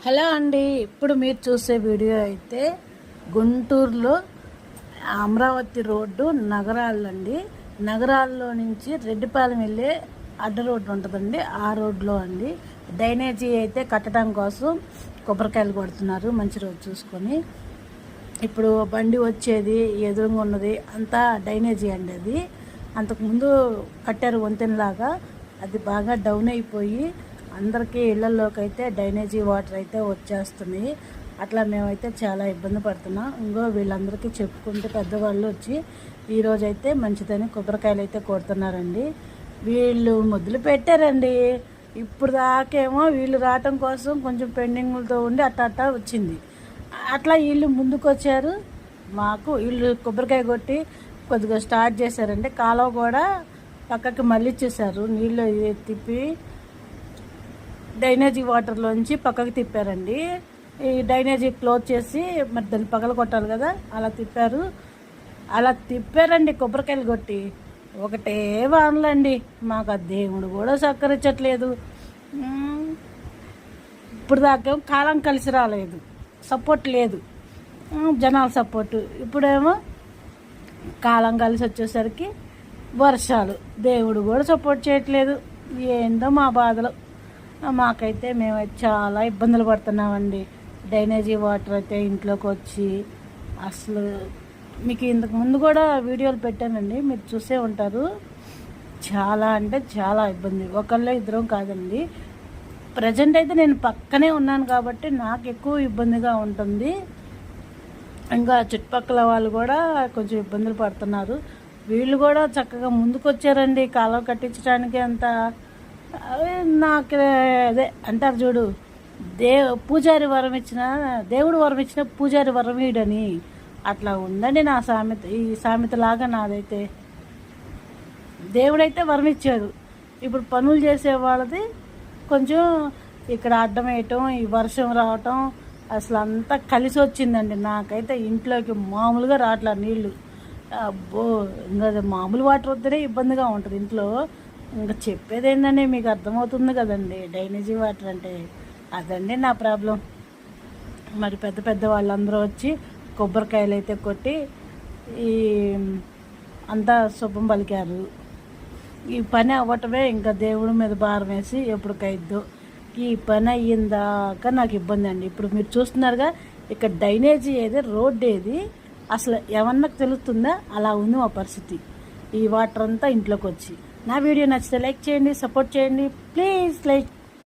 Hello అండి, ఇప్పుడు మీరు చూసే వీడియో అయితే గుంటూరులో అమరావతి రోడ్డు నగరాలండి. నగరాల్లో నుంచి రెడ్డిపాలెం వెళ్ళే అడ్డ రోడ్డు ఉంటుందండి. ఆ రోడ్లో అండి డ్రైనేజీ అయితే కట్టడం కోసం కొబ్బరికాయలు కొడుతున్నారు. మంచి రోజు చూసుకొని ఇప్పుడు బండి వచ్చేది ఎదురుగా ఉన్నది అంతా డ్రైనేజీ అండి. అది అంతకుముందు కట్టారు వంతెనలాగా, అది బాగా డౌన్ అయిపోయి అందరికీ ఇళ్లలోకి అయితే డ్రైనేజీ వాటర్ అయితే వచ్చేస్తున్నాయి. అట్లా మేమైతే చాలా ఇబ్బంది పడుతున్నాం. ఇంకో వీళ్ళందరికీ చెప్పుకుంటే పెద్దవాళ్ళు వచ్చి ఈరోజైతే మంచిదని కొబ్బరికాయలు అయితే కొడుతున్నారండి. వీళ్ళు మొదలు పెట్టారండి. ఇప్పుడు దాకేమో వీళ్ళు రావటం కోసం కొంచెం పెండింగ్లతో ఉండి అట్ట వచ్చింది. అట్లా వీళ్ళు ముందుకు వచ్చారు. మాకు వీళ్ళు కొబ్బరికాయ కొట్టి కొద్దిగా స్టార్ట్ చేశారండి. కాలువ కూడా పక్కకి మళ్ళిచ్చేసారు. నీళ్ళు తిప్పి డ్రైనేజీ వాటర్లోంచి పక్కకి తిప్పారండి. ఈ డ్రైనేజీ క్లోజ్ చేసి మరి దాన్ని పగల కొట్టాలి కదా, అలా తిప్పారండి కొబ్బరికాయలు కొట్టి. ఒకటే వానలండి. మాకు ఆ దేవుడు కూడా సహకరించట్లేదు. ఇప్పుడు దాకా కాలం కలిసి రాలేదు, సపోర్ట్ లేదు, జనాల సపోర్టు. ఇప్పుడేమో కాలం కలిసి వచ్చేసరికి వర్షాలు, దేవుడు కూడా సపోర్ట్ చేయట్లేదు. ఏందో మా బాధలు. మాకైతే మేమైతే చాలా ఇబ్బందులు పడుతున్నామండి. డ్రైనేజీ వాటర్ అయితే ఇంట్లోకి వచ్చి అసలు మీకు ఇంతకు ముందు కూడా వీడియోలు పెట్టానండి, మీరు చూసే ఉంటారు. చాలా అంటే చాలా ఇబ్బంది. ఒకళ్ళే ఇద్దరం కాదండి. ప్రజెంట్ అయితే నేను పక్కనే ఉన్నాను కాబట్టి నాకు ఎక్కువ ఇబ్బందిగా ఉంటుంది. ఇంకా చుట్టుపక్కల వాళ్ళు కూడా కొంచెం ఇబ్బందులు పడుతున్నారు. వీళ్ళు కూడా చక్కగా ముందుకు వచ్చారండి కాలువ కట్టించడానికి. అంత నాకు అదే అంటారు చూడు, పూజారి వరం ఇచ్చిన దేవుడు వరం ఇచ్చిన పూజారి వరం వీడని, అట్లా ఉందండి నా సామెత. ఈ సామెత లాగా నాదైతే దేవుడైతే వరం ఇచ్చాడు. ఇప్పుడు పనులు చేసే వాళ్ళది కొంచెం ఇక్కడ అడ్డం వేయటం, ఈ వర్షం రావటం అసలు అంతా కలిసి వచ్చిందండి. నాకైతే ఇంట్లోకి మామూలుగా రావట్లా నీళ్ళు. అబ్బో, ఇంకా మామూలు వాటర్ వద్దనే ఇబ్బందిగా ఉంటుంది ఇంట్లో. ఇంకా చెప్పేది ఏంటండి, మీకు అర్థమవుతుంది కదండి. డ్రైనేజీ వాటర్ అంటే అదండి నా ప్రాబ్లం. మరి పెద్ద వాళ్ళందరూ వచ్చి కొబ్బరికాయలు అయితే కొట్టి ఈ అంతా శుభం పలికారు. ఈ పని అవ్వటమే ఇంకా దేవుడి మీద భారం వేసి ఎప్పటికైద్దో ఈ పని అయ్యిందాక నాకు ఇబ్బంది అండి. ఇప్పుడు మీరు చూస్తున్నారుగా, ఇక్కడ డ్రైనేజీ ఏది, రోడ్డు ఏది, అసలు ఏమన్నా తెలుస్తుందా? అలా ఉంది మా పరిస్థితి. ఈ వాటర్ అంతా ఇంట్లోకి వచ్చి. నా వీడియో నచ్చితే లైక్ చేయండి, సపోర్ట్ చేయండి, ప్లీజ్ లైక్.